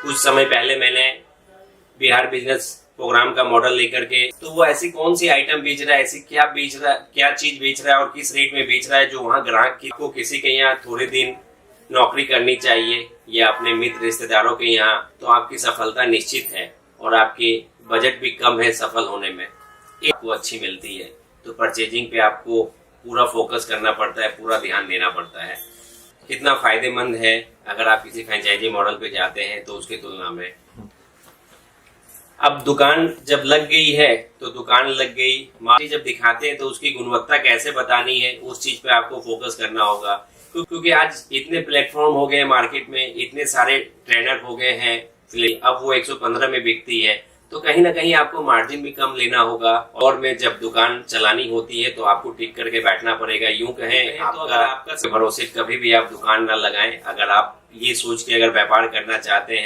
कुछ समय पहले मैंने बिहार बिजनेस प्रोग्राम का मॉडल लेकर के, तो वो ऐसी कौन सी आइटम बेच रहा है, ऐसी क्या चीज बेच रहा है और किस रेट में बेच रहा है जो वहाँ ग्राहक को किसी के यहाँ थोड़े दिन नौकरी करनी चाहिए या अपने मित्र रिश्तेदारों के यहाँ, तो आपकी सफलता निश्चित है और आपके बजट भी कम है सफल होने में, आपको अच्छी मिलती है। तो परचेजिंग पे आपको पूरा फोकस करना पड़ता है, पूरा ध्यान देना पड़ता है। कितना फायदेमंद है अगर आप किसी फ्रेंचाइजी मॉडल पे जाते हैं तो उसकी तुलना में। अब दुकान जब लग गई है तो दुकान लग गई, मार्केट जब दिखाते हैं तो उसकी गुणवत्ता कैसे बतानी है उस चीज पे आपको फोकस करना होगा, क्योंकि आज इतने प्लेटफॉर्म हो गए मार्केट में, इतने सारे ट्रेनर हो गए हैं, अब वो 115 में बिकती है, तो कहीं ना कहीं आपको मार्जिन भी कम लेना होगा। और में जब दुकान चलानी होती है तो आपको टिक करके बैठना पड़ेगा। यूं कहें तो अगर आपका भरोसे कभी भी आप दुकान ना लगाएं, अगर आप ये सोच के अगर व्यापार करना चाहते हैं।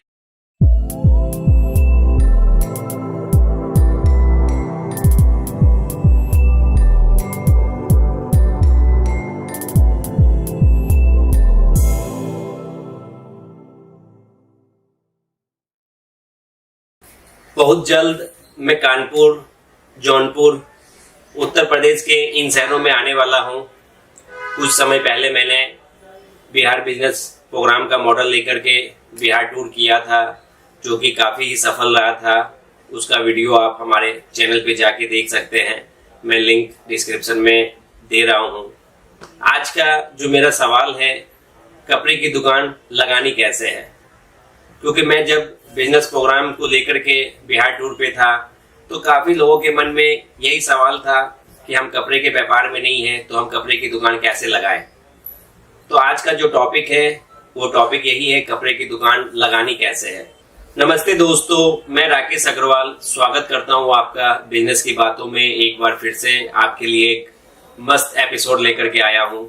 बहुत जल्द मैं कानपुर, जौनपुर, उत्तर प्रदेश के इन शहरों में आने वाला हूं। कुछ समय पहले मैंने बिहार बिजनेस प्रोग्राम का मॉडल लेकर के बिहार टूर किया था, जो कि काफ़ी ही सफल रहा था। उसका वीडियो आप हमारे चैनल पे जाके देख सकते हैं, मैं लिंक डिस्क्रिप्शन में दे रहा हूं। आज का जो मेरा सवाल है, कपड़े की दुकान लगानी कैसे है, क्योंकि मैं जब बिजनेस प्रोग्राम को लेकर के बिहार टूर पे था तो काफी लोगों के मन में यही सवाल था कि हम कपड़े के व्यापार में नहीं हैं तो हम कपड़े की दुकान कैसे लगाएं। तो आज का जो टॉपिक है वो टॉपिक यही है, कपड़े की दुकान लगानी कैसे है। नमस्ते दोस्तों, मैं राकेश अग्रवाल स्वागत करता हूं आपका बिजनेस की बातों में। एक बार फिर से आपके लिए एक मस्त एपिसोड लेकर के आया हूं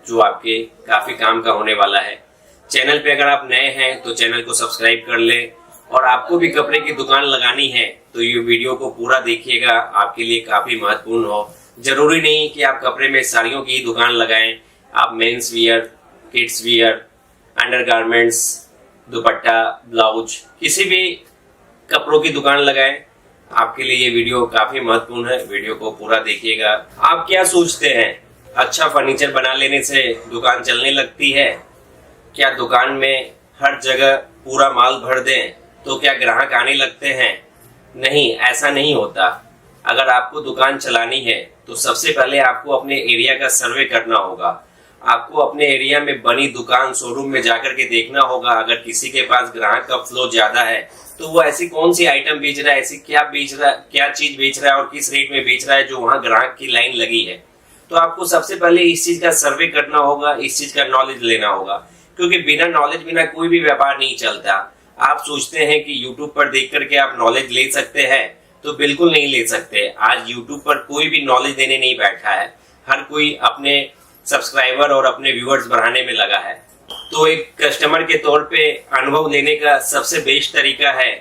जो आपके काफी काम का होने वाला है। चैनल पे अगर आप नए हैं तो चैनल को सब्सक्राइब कर लें, और आपको भी कपड़े की दुकान लगानी है तो ये वीडियो को पूरा देखिएगा, आपके लिए काफी महत्वपूर्ण हो। जरूरी नहीं कि आप कपड़े में साड़ियों की दुकान लगाएं, आप men's wear, kids wear, undergarments, दुपट्टा, ब्लाउज, किसी भी कपड़ों की दुकान लगाएं। आपके लिए ये वीडियो काफी महत्वपूर्ण है, वीडियो को पूरा देखिएगा। आप क्या सोचते हैं, अच्छा फर्नीचर बना लेने से दुकान चलने लगती है? क्या दुकान में हर जगह पूरा माल भर दें तो क्या ग्राहक आने लगते हैं? नहीं, ऐसा नहीं होता। अगर आपको दुकान चलानी है तो सबसे पहले आपको अपने एरिया का सर्वे करना होगा। आपको अपने एरिया में बनी दुकान, शोरूम में जाकर के देखना होगा। अगर किसी के पास ग्राहक का फ्लो ज्यादा है तो वो ऐसी कौन सी आइटम बेच रहा है, ऐसी क्या चीज बेच रहा है और किस रेट में बेच रहा है जो वहाँ ग्राहक की लाइन लगी है। तो आपको सबसे पहले इस चीज का सर्वे करना होगा, इस चीज का नॉलेज लेना होगा, क्योंकि बिना नॉलेज बिना कोई भी व्यापार नहीं चलता। आप सोचते हैं कि YouTube पर देख करके आप नॉलेज ले सकते हैं, तो बिल्कुल नहीं ले सकते। आज YouTube पर कोई भी नॉलेज देने नहीं बैठा है, हर कोई अपने सब्सक्राइबर और अपने व्यूअर्स बढ़ाने में लगा है। तो एक कस्टमर के तौर पे अनुभव लेने का सबसे बेस्ट तरीका है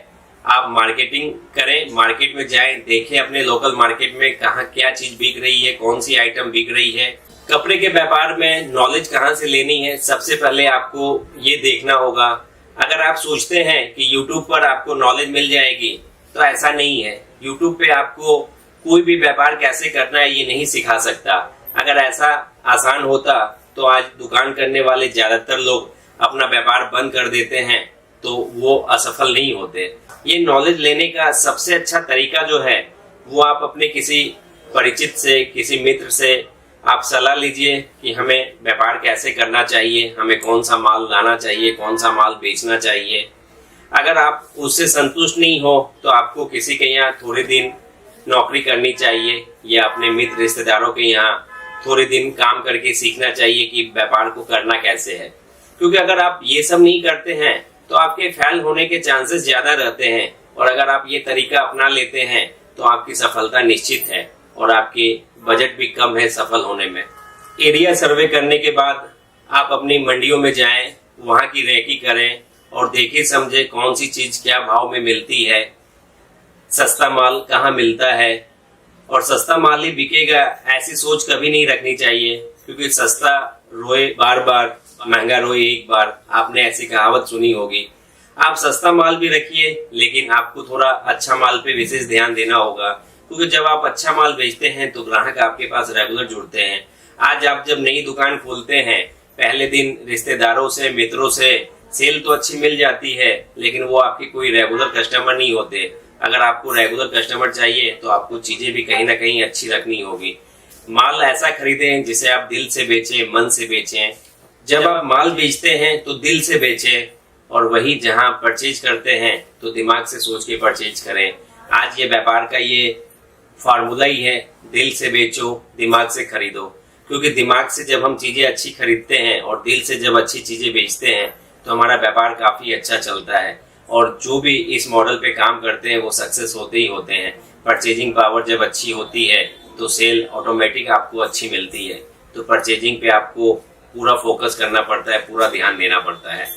आप मार्केटिंग करें, मार्केट में जाएं, देखें अपने लोकल मार्केट में कहाँ क्या चीज बिक रही है, कौन सी आइटम बिक रही है। कपड़े के व्यापार में नॉलेज कहाँ से लेनी है, सबसे पहले आपको ये देखना होगा। अगर आप सोचते हैं कि YouTube पर आपको नॉलेज मिल जाएगी, तो ऐसा नहीं है। YouTube पे आपको कोई भी व्यापार कैसे करना है ये नहीं सिखा सकता। अगर ऐसा आसान होता तो आज दुकान करने वाले ज्यादातर लोग अपना व्यापार बंद कर देते हैं, तो वो असफल नहीं होते। ये नॉलेज लेने का सबसे अच्छा तरीका जो है वो आप अपने किसी परिचित से, किसी मित्र से आप सलाह लीजिए कि हमें व्यापार कैसे करना चाहिए, हमें कौन सा माल लाना चाहिए, कौन सा माल बेचना चाहिए। अगर आप उससे संतुष्ट नहीं हो तो आपको किसी के यहाँ थोड़े दिन नौकरी करनी चाहिए या अपने मित्र रिश्तेदारों के यहाँ थोड़े दिन काम करके सीखना चाहिए कि व्यापार को करना कैसे है। क्योंकि अगर आप ये सब नहीं करते हैं तो आपके फेल होने के चांसेस ज्यादा रहते हैं, और अगर आप ये तरीका अपना लेते हैं तो आपकी सफलता निश्चित है और आपके बजट भी कम है सफल होने में। एरिया सर्वे करने के बाद आप अपनी मंडियों में जाएं, वहां की रेकी करें और देखे समझे कौन सी चीज क्या भाव में मिलती है, सस्ता माल कहाँ मिलता है, और सस्ता माल ही बिकेगा ऐसी सोच कभी नहीं रखनी चाहिए, क्योंकि सस्ता रोए बार बार, महंगा रोए एक बार। आपने ऐसी कहावत सुनी होगी। आप सस्ता माल भी रखिए, लेकिन आपको थोड़ा अच्छा माल पे विशेष ध्यान देना होगा, क्योंकि जब आप अच्छा माल बेचते हैं तो ग्राहक आपके पास रेगुलर जुड़ते हैं। आज आप जब नई दुकान खोलते हैं, पहले दिन रिश्तेदारों से, मित्रों से सेल तो अच्छी मिल जाती है, लेकिन वो आपके कोई रेगुलर कस्टमर नहीं होते। अगर आपको रेगुलर कस्टमर चाहिए तो आपको चीजें भी कहीं ना कहीं अच्छी रखनी होगी। माल ऐसा खरीदें जिसे आप दिल से बेचें, मन से बेचें। जब आप माल बेचते हैं तो दिल से बेचें, और वही जहां परचेज करते हैं तो दिमाग से सोच के परचेज करें। आज ये व्यापार का ये फार्मूला ही है, दिल से बेचो, दिमाग से खरीदो। क्योंकि दिमाग से जब हम चीजें अच्छी खरीदते हैं और दिल से जब अच्छी चीजें बेचते हैं तो हमारा व्यापार काफी अच्छा चलता है, और जो भी इस मॉडल पे काम करते हैं वो सक्सेस होते ही होते हैं। परचेजिंग पावर जब अच्छी होती है तो सेल ऑटोमेटिक आपको अच्छी मिलती है। तो परचेजिंग पे आपको पूरा फोकस करना पड़ता है, पूरा ध्यान देना पड़ता है।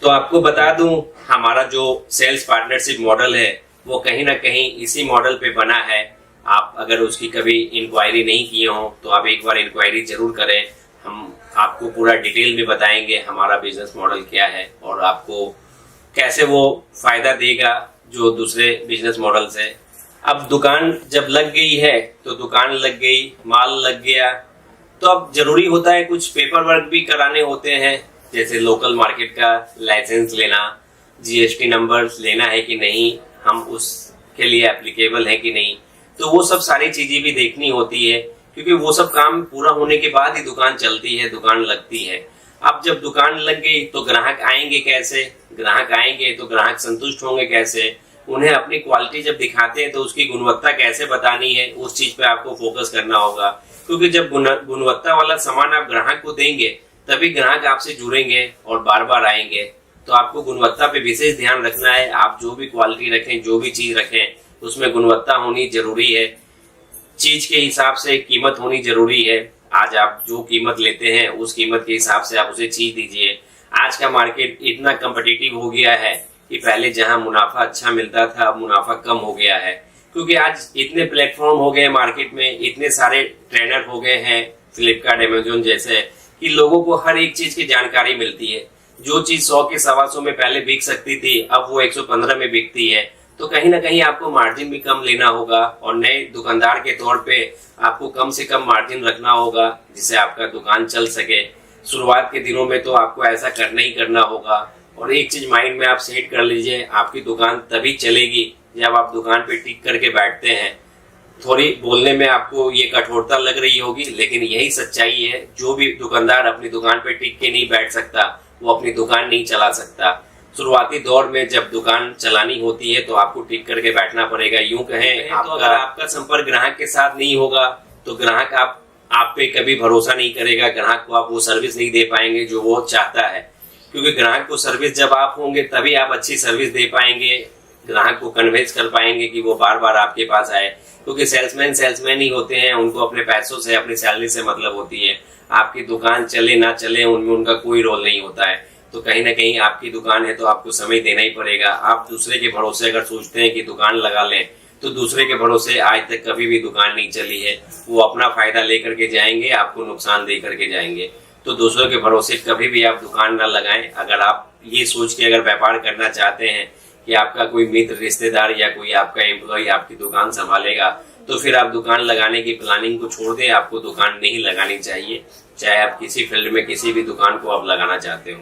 तो आपको बता दूं, हमारा जो सेल्स पार्टनरशिप मॉडल है वो कहीं ना कहीं इसी मॉडल पे बना है। आप अगर उसकी कभी इंक्वायरी नहीं किए हो तो आप एक बार इंक्वायरी जरूर करें। हम आपको पूरा डिटेल में बताएंगे हमारा बिजनेस मॉडल क्या है और आपको कैसे वो फायदा देगा जो दूसरे बिजनेस मॉडल से। अब दुकान जब लग गई है तो दुकान लग गई, माल लग गया, तो अब जरूरी होता है कुछ पेपर वर्क भी कराने होते हैं, जैसे लोकल मार्केट का लाइसेंस लेना, जीएसटी नंबर लेना है कि नहीं, हम उसके लिए एप्लीकेबल है कि नहीं। तो वो सब सारी चीजें भी देखनी होती है, क्योंकि वो सब काम पूरा होने के बाद ही दुकान चलती है, दुकान लगती है। अब जब दुकान लग गई तो ग्राहक आएंगे कैसे, ग्राहक आएंगे तो ग्राहक संतुष्ट होंगे कैसे, उन्हें अपनी क्वालिटी जब दिखाते हैं तो उसकी गुणवत्ता कैसे बतानी है, उस चीज पे आपको फोकस करना होगा। क्योंकि जब गुणवत्ता वाला सामान आप ग्राहक को देंगे तभी ग्राहक आपसे जुड़ेंगे और बार बार आएंगे। तो आपको गुणवत्ता पे विशेष ध्यान रखना है। आप जो भी क्वालिटी रखें, जो भी चीज रखें, उसमें गुणवत्ता होनी जरूरी है। चीज के हिसाब से कीमत होनी जरूरी है। आज आप जो कीमत लेते हैं उस कीमत के हिसाब से आप उसे चीज दीजिए। आज का मार्केट इतना कम्पिटिटिव हो गया है कि पहले जहां मुनाफा अच्छा मिलता था अब मुनाफा कम हो गया है, क्योंकि आज इतने प्लेटफॉर्म हो गए मार्केट में, इतने सारे ट्रेनर हो गए हैं, फ्लिपकार्ट, अमेजोन जैसे, कि लोगों को हर एक चीज की जानकारी मिलती है। जो चीज 100 के 125 में पहले बिक सकती थी अब वो 115 में बिकती है। तो कहीं ना कहीं आपको मार्जिन भी कम लेना होगा, और नए दुकानदार के तौर पे आपको कम से कम मार्जिन रखना होगा जिससे आपका दुकान चल सके। शुरुआत के दिनों में तो आपको ऐसा करना ही करना होगा। और एक चीज माइंड में आप सेट कर लीजिए, आपकी दुकान तभी चलेगी जब आप दुकान पे टिक करके बैठते हैं। थोड़ी बोलने में आपको ये कठोरता लग रही होगी, लेकिन यही सच्चाई है। जो भी दुकानदार अपनी दुकान पे टिक के नहीं बैठ सकता वो अपनी दुकान नहीं चला सकता। शुरुआती दौर में जब दुकान चलानी होती है तो आपको टिक करके बैठना पड़ेगा। यूं कहें तो अगर आपका संपर्क ग्राहक के साथ नहीं होगा तो ग्राहक आप पे कभी भरोसा नहीं करेगा, ग्राहक को आप वो सर्विस नहीं दे पाएंगे जो वो चाहता है। क्योंकि ग्राहक को सर्विस जब आप होंगे तभी आप अच्छी सर्विस दे पाएंगे, ग्राहक को कन्विंस कर पाएंगे कि वो बार बार आपके पास आए। क्योंकि सेल्समैन ही होते हैं, उनको अपने पैसों से, अपनी सैलरी से मतलब होती है। आपकी दुकान चले ना चले उनमें उनका कोई रोल नहीं होता है। तो कहीं ना कहीं आपकी दुकान है तो आपको समय देना ही पड़ेगा। आप दूसरे के भरोसे अगर सोचते हैं कि दुकान लगा लें तो दूसरे के भरोसे आज तक कभी भी दुकान नहीं चली है। वो अपना फायदा लेकर के जाएंगे, आपको नुकसान दे करके जाएंगे। तो दूसरों के भरोसे कभी भी आप दुकान ना लगाएं। अगर आप ये सोच के अगर व्यापार करना चाहते हैं कि आपका कोई मित्र, रिश्तेदार या कोई आपका एम्प्लॉय आपकी दुकान संभालेगा, तो फिर आप दुकान लगाने की प्लानिंग को छोड़ दें। आपको दुकान नहीं लगानी चाहिए, चाहे आप किसी फील्ड में किसी भी दुकान को आप लगाना चाहते हो।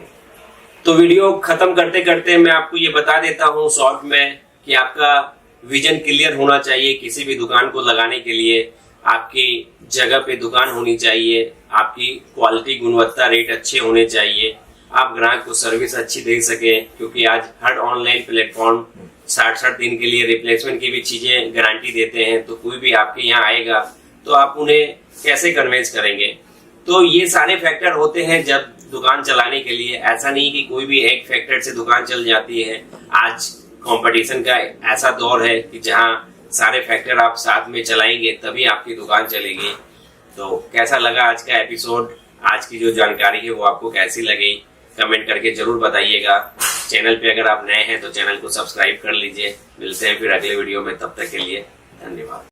तो वीडियो खत्म करते करते मैं आपको ये बता देता हूँ शॉर्ट में कि आपका विजन क्लियर होना चाहिए। किसी भी दुकान को लगाने के लिए आपकी जगह पे दुकान होनी चाहिए, आपकी क्वालिटी, गुणवत्ता, रेट अच्छे होने चाहिए, आप ग्राहक को सर्विस अच्छी दे सके। क्योंकि आज हर ऑनलाइन प्लेटफॉर्म 60-60 दिन के लिए रिप्लेसमेंट की भी चीजें गारंटी देते हैं। तो कोई भी आपके यहाँ आएगा तो आप उन्हें कैसे कन्विंस करेंगे। तो ये सारे फैक्टर होते हैं जब दुकान चलाने के लिए। ऐसा नहीं कि कोई भी एक फैक्टर से दुकान चल जाती है। आज कंपटीशन का ऐसा दौर है कि जहां सारे फैक्टर आप साथ में चलाएंगे तभी आपकी दुकान चलेगी। तो कैसा लगा आज का एपिसोड, आज की जो जानकारी है वो आपको कैसी लगी, कमेंट करके जरूर बताइएगा। चैनल पे अगर आप नए हैं तो चैनल को सब्सक्राइब कर लीजिए। मिलते हैं फिर अगले वीडियो में, तब तक के लिए धन्यवाद।